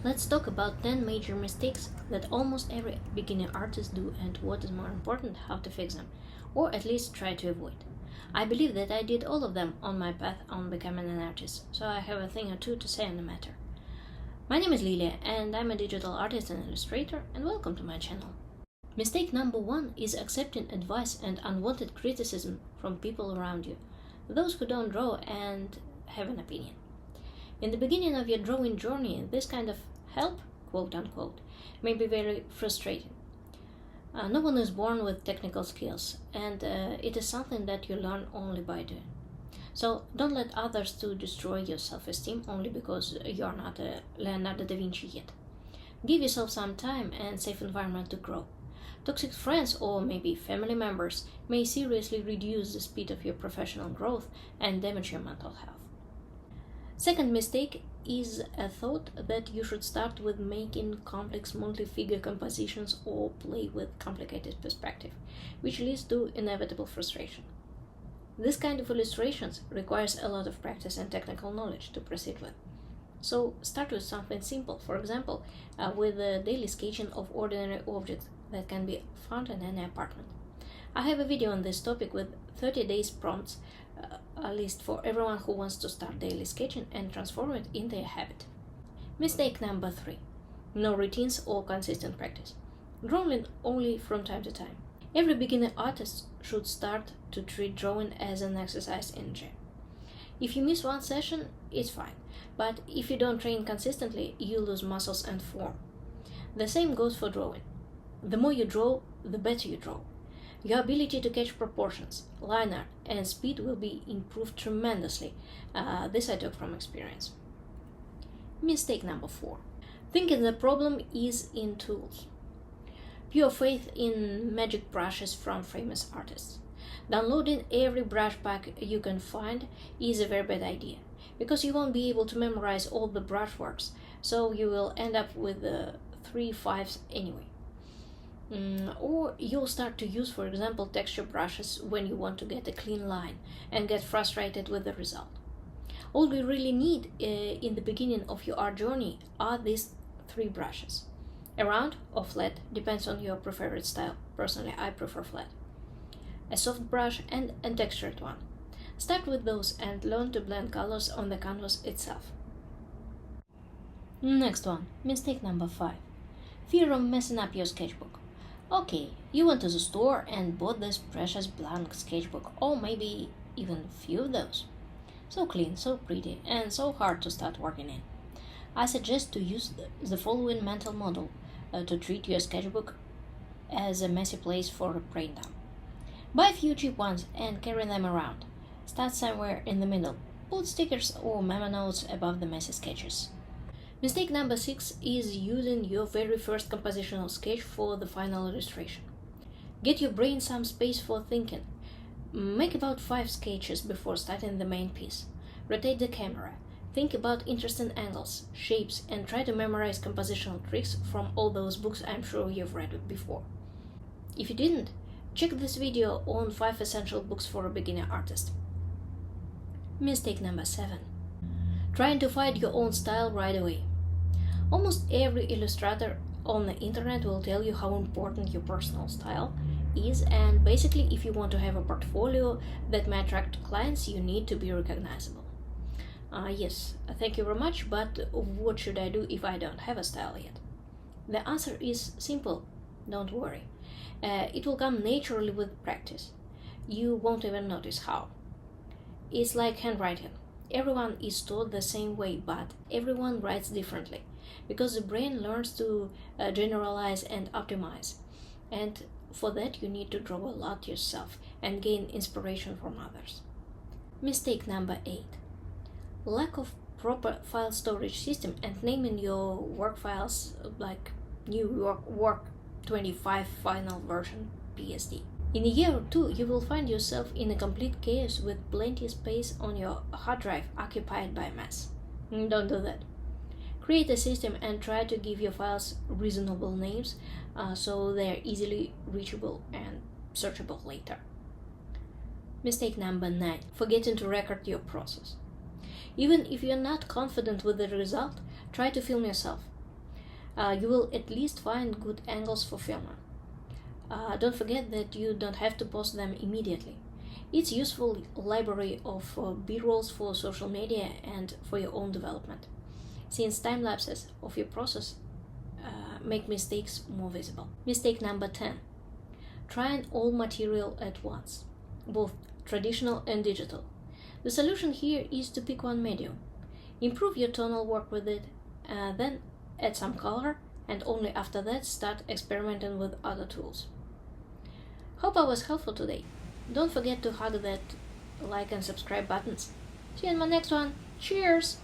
Let's talk about 10 major mistakes that almost every beginner artist do and what is more important, how to fix them, or at least try to avoid. I believe that I did all of them on my path on becoming an artist, so I have a thing or two to say on the matter. My name is Lilia and I'm a digital artist and illustrator, and welcome to my channel. Mistake number 1 is accepting advice and unwanted criticism from people around you, those who don't draw and have an opinion. In the beginning of your drawing journey, this kind of help, quote unquote, may be very frustrating. No one is born with technical skills, and it is something that you learn only by doing. So don't let others to destroy your self-esteem only because you are not a Leonardo da Vinci yet. Give yourself some time and safe environment to grow. Toxic friends or maybe family members may seriously reduce the speed of your professional growth and damage your mental health. Second mistake is a thought that you should start with making complex multi-figure compositions or play with complicated perspective, which leads to inevitable frustration. This kind of illustrations requires a lot of practice and technical knowledge to proceed with. So start with something simple, for example, with a daily sketching of ordinary objects that can be found in any apartment. I have a video on this topic with 30 days prompts, a list for everyone who wants to start daily sketching and transform it into a habit. Mistake number 3. No routines or consistent practice. Drawing only from time to time. Every beginner artist should start to treat drawing as an exercise in gym. If you miss one session, it's fine, but if you don't train consistently, you lose muscles and form. The same goes for drawing. The more you draw, the better you draw. Your ability to catch proportions, line art, and speed will be improved tremendously. This I took from experience. Mistake number 4. Thinking the problem is in tools. Pure faith in magic brushes from famous artists. Downloading every brush pack you can find is a very bad idea, because you won't be able to memorize all the brushworks, so you will end up with 3/5 anyway. Or you'll start to use, for example, texture brushes when you want to get a clean line and get frustrated with the result. All you really need in the beginning of your art journey are these 3 brushes. A round or flat depends on your preferred style. Personally, I prefer flat. A soft brush and a textured one. Start with those and learn to blend colors on the canvas itself. Next one, mistake number 5. Fear of messing up your sketchbook. Okay, you went to the store and bought this precious blank sketchbook, or maybe even a few of those. So clean, so pretty, and so hard to start working in. I suggest to use the following mental model to treat your sketchbook as a messy place for a brain dump. Buy a few cheap ones and carry them around. Start somewhere in the middle. Put stickers or memo notes above the messy sketches. Mistake number 6 is using your very first compositional sketch for the final illustration. Get your brain some space for thinking. Make about 5 sketches before starting the main piece. Rotate the camera. Think about interesting angles, shapes, and try to memorize compositional tricks from all those books I'm sure you've read before. If you didn't, check this video on 5 essential books for a beginner artist. Mistake number 7. Trying to find your own style right away. Almost every illustrator on the internet will tell you how important your personal style is, and basically if you want to have a portfolio that may attract clients, you need to be recognizable. Yes, thank you very much, but what should I do if I don't have a style yet? The answer is simple. Don't worry. It will come naturally with practice. You won't even notice how. It's like handwriting. Everyone is taught the same way, but everyone writes differently, because the brain learns to generalize and optimize. And for that you need to draw a lot yourself and gain inspiration from others. Mistake number 8. Lack of proper file storage system and naming your work files like New Work 25 final version PSD. In a year or 2, you will find yourself in a complete chaos with plenty of space on your hard drive occupied by a mess. Don't do that. Create a system and try to give your files reasonable names so they are easily reachable and searchable later. Mistake number 9. Forgetting to record your process. Even if you're not confident with the result, try to film yourself. You will at least find good angles for filming. Don't forget that you don't have to post them immediately. It's useful library of B-rolls for social media and for your own development, since time lapses of your process make mistakes more visible. Mistake number 10. Trying all material at once, both traditional and digital. The solution here is to pick one medium. Improve your tonal work with it, then add some color, and only after that start experimenting with other tools. Hope I was helpful today. Don't forget to hug that like and subscribe buttons. See you in my next one. Cheers!